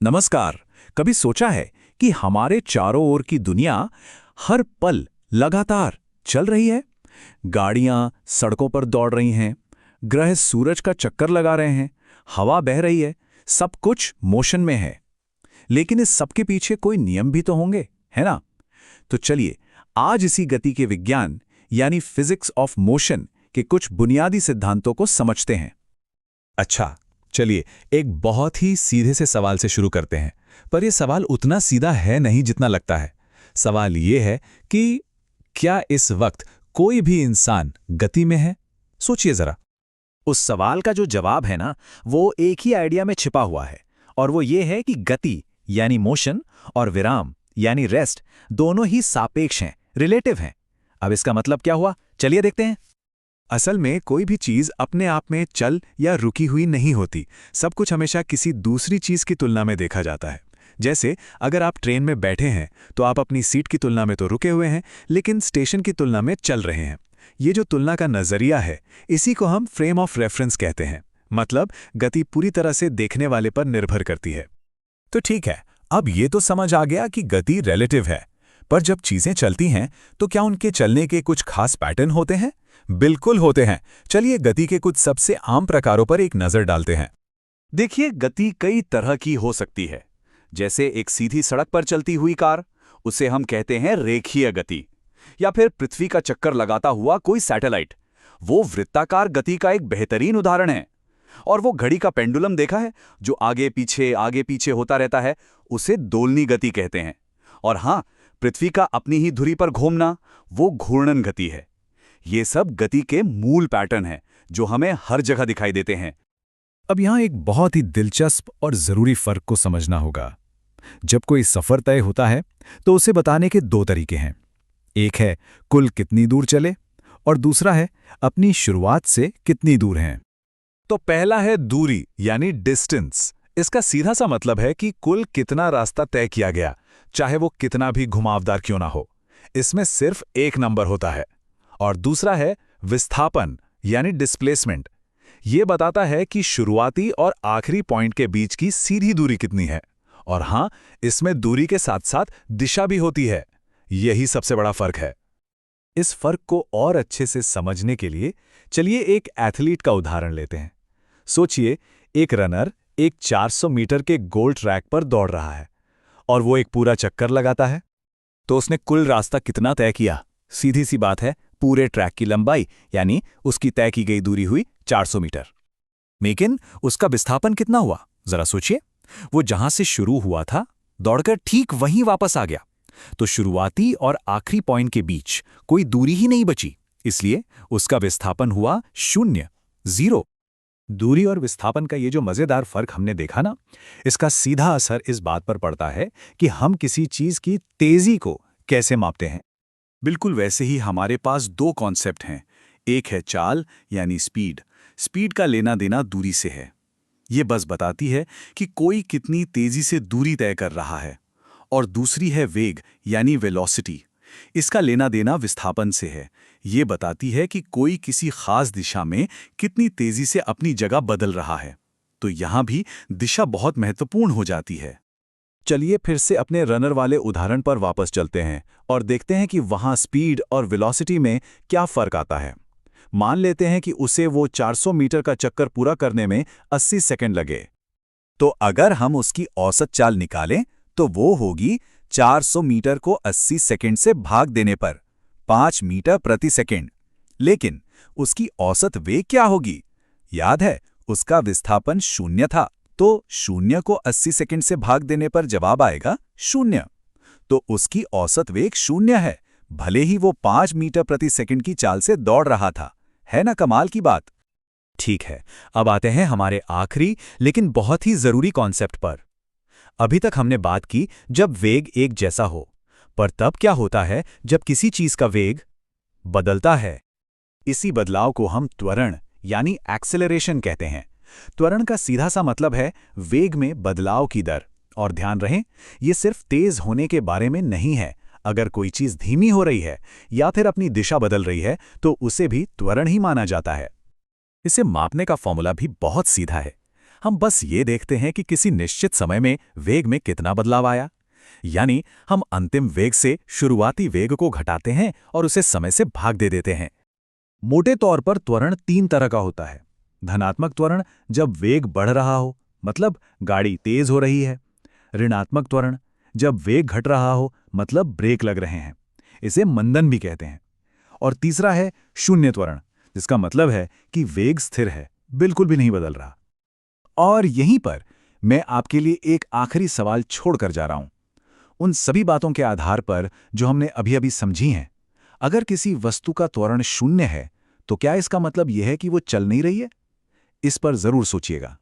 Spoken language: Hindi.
नमस्कार। कभी सोचा है कि हमारे चारों ओर की दुनिया हर पल लगातार चल रही है। गाड़ियां सड़कों पर दौड़ रही हैं, ग्रह सूरज का चक्कर लगा रहे हैं, हवा बह रही है, सब कुछ मोशन में है। लेकिन इस सब के पीछे कोई नियम भी तो होंगे, है ना? तो चलिए आज इसी गति के विज्ञान यानी फिजिक्स ऑफ मोशन के कुछ बुनियादी सिद्धांतों को समझते हैं। अच्छा, चलिए एक बहुत ही सीधे से सवाल से शुरू करते हैं। पर यह सवाल उतना सीधा है नहीं जितना लगता है। सवाल ये है कि क्या इस वक्त कोई भी इंसान गति में है? सोचिए जरा। उस सवाल का जो जवाब है ना, वो एक ही आइडिया में छिपा हुआ है, और वो ये है कि गति यानी मोशन और विराम यानी रेस्ट दोनों ही सापेक्ष हैं, रिलेटिव हैं। अब इसका मतलब क्या हुआ, चलिए देखते हैं। असल में कोई भी चीज अपने आप में चल या रुकी हुई नहीं होती। सब कुछ हमेशा किसी दूसरी चीज की तुलना में देखा जाता है। जैसे अगर आप ट्रेन में बैठे हैं तो आप अपनी सीट की तुलना में तो रुके हुए हैं, लेकिन स्टेशन की तुलना में चल रहे हैं। ये जो तुलना का नजरिया है, इसी को हम फ्रेम ऑफ रेफरेंस कहते हैं। मतलब गति पूरी तरह से देखने वाले पर निर्भर करती है। तो ठीक है, अब ये तो समझ आ गया कि गति रिलेटिव है। पर जब चीजें चलती हैं तो क्या उनके चलने के कुछ खास पैटर्न होते हैं? बिल्कुल होते हैं। चलिए गति के कुछ सबसे आम प्रकारों पर एक नजर डालते हैं। देखिए, गति कई तरह की हो सकती है। जैसे एक सीधी सड़क पर चलती हुई कार, उसे हम कहते हैं रेखीय गति। या फिर पृथ्वी का चक्कर लगाता हुआ कोई सैटेलाइट, वो वृत्ताकार गति का एक बेहतरीन उदाहरण है। और वो घड़ी का पेंडुलम देखा है, जो आगे पीछे होता रहता है, उसे दोलनी गति कहते हैं। और हाँ, पृथ्वी का अपनी ही धुरी पर घूमना, वो घूर्णन गति है। ये सब गति के मूल पैटर्न हैं, जो हमें हर जगह दिखाई देते हैं। अब यहाँ एक बहुत ही दिलचस्प और जरूरी फर्क को समझना होगा। जब कोई सफर तय होता है तो उसे बताने के दो तरीके हैं। एक है कुल कितनी दूर चले, और दूसरा है अपनी शुरुआत से कितनी दूर हैं। तो पहला है दूरी यानी डिस्टेंस। इसका सीधा सा मतलब है कि कुल कितना रास्ता तय किया गया, चाहे वो कितना भी घुमावदार क्यों ना हो। इसमें सिर्फ एक नंबर होता है। और दूसरा है विस्थापन यानी डिस्प्लेसमेंट। ये बताता है कि शुरुआती और आखिरी पॉइंट के बीच की सीधी दूरी कितनी है। और हां, इसमें दूरी के साथ साथ दिशा भी होती है। यही सबसे बड़ा फर्क है। इस फर्क को और अच्छे से समझने के लिए चलिए एक एथलीट का उदाहरण लेते हैं। सोचिए, एक रनर एक 400 मीटर के गोल ट्रैक पर दौड़ रहा है और वो एक पूरा चक्कर लगाता है। तो उसने कुल रास्ता कितना तय किया? सीधी सी बात है, पूरे ट्रैक की लंबाई, यानी उसकी तय की गई दूरी हुई 400 मीटर। लेकिन उसका विस्थापन कितना हुआ, जरा सोचिए। वो जहां से शुरू हुआ था, दौड़कर ठीक वहीं वापस आ गया। तो शुरुआती और आखिरी पॉइंट के बीच कोई दूरी ही नहीं बची, इसलिए उसका विस्थापन हुआ 0, 0। दूरी और विस्थापन का ये जो मजेदार फर्क हमने देखा ना, इसका सीधा असर इस बात पर पड़ता है कि हम किसी चीज की तेजी को कैसे मापते हैं। बिल्कुल वैसे ही हमारे पास दो कॉन्सेप्ट हैं। एक है चाल यानी स्पीड। स्पीड का लेना देना दूरी से है। ये बस बताती है कि कोई कितनी तेजी से दूरी तय कर रहा है। और दूसरी है वेग यानी वेलोसिटी। इसका लेना देना विस्थापन से है। ये बताती है कि कोई किसी खास दिशा में कितनी तेजी से अपनी जगह बदल रहा है। तो यहां भी दिशा बहुत महत्वपूर्ण हो जाती है। चलिए फिर से अपने रनर वाले उदाहरण पर वापस चलते हैं और देखते हैं कि वहां स्पीड और वेलोसिटी में क्या फर्क आता है। मान लेते हैं कि उसे वो 400 मीटर का चक्कर पूरा करने में 80 सेकंड लगे। तो अगर हम उसकी औसत चाल निकालें तो वो होगी 400 मीटर को 80 सेकंड से भाग देने पर 5 मीटर प्रति सेकंड। लेकिन उसकी औसत वेग क्या होगी? याद है, उसका विस्थापन 0 था। तो 0 को 80 सेकंड से भाग देने पर जवाब आएगा 0। तो उसकी औसत वेग 0 है, भले ही वो 5 मीटर प्रति सेकंड की चाल से दौड़ रहा था। है ना कमाल की बात? ठीक है, अब आते हैं हमारे आखिरी लेकिन बहुत ही जरूरी कॉन्सेप्ट पर। अभी तक हमने बात की जब वेग एक जैसा हो, पर तब क्या होता है जब किसी चीज का वेग बदलता है? इसी बदलाव को हम त्वरण यानी एक्सेलरेशन कहते हैं। त्वरण का सीधा सा मतलब है वेग में बदलाव की दर। और ध्यान रहे, ये सिर्फ तेज होने के बारे में नहीं है। अगर कोई चीज धीमी हो रही है या फिर अपनी दिशा बदल रही है तो उसे भी त्वरण ही माना जाता है। इसे मापने का फॉर्मूला भी बहुत सीधा है। हम बस ये देखते हैं कि किसी निश्चित समय में वेग में कितना बदलाव आया। यानी हम अंतिम वेग से शुरुआती वेग को घटाते हैं और उसे समय से भाग दे देते हैं। मोटे तौर पर त्वरण 3 तरह का होता है। धनात्मक त्वरण, जब वेग बढ़ रहा हो, मतलब गाड़ी तेज हो रही है। ऋणात्मक त्वरण, जब वेग घट रहा हो, मतलब ब्रेक लग रहे हैं। इसे मंदन भी कहते हैं। और तीसरा है शून्य त्वरण, जिसका मतलब है कि वेग स्थिर है, बिल्कुल भी नहीं बदल रहा। और यहीं पर मैं आपके लिए एक आखिरी सवाल छोड़कर जा रहा हूं। उन सभी बातों के आधार पर जो हमने अभी अभी समझी हैं, अगर किसी वस्तु का त्वरण 0 है, तो क्या इसका मतलब यह है कि वो चल नहीं रही है? इस पर जरूर सोचिएगा।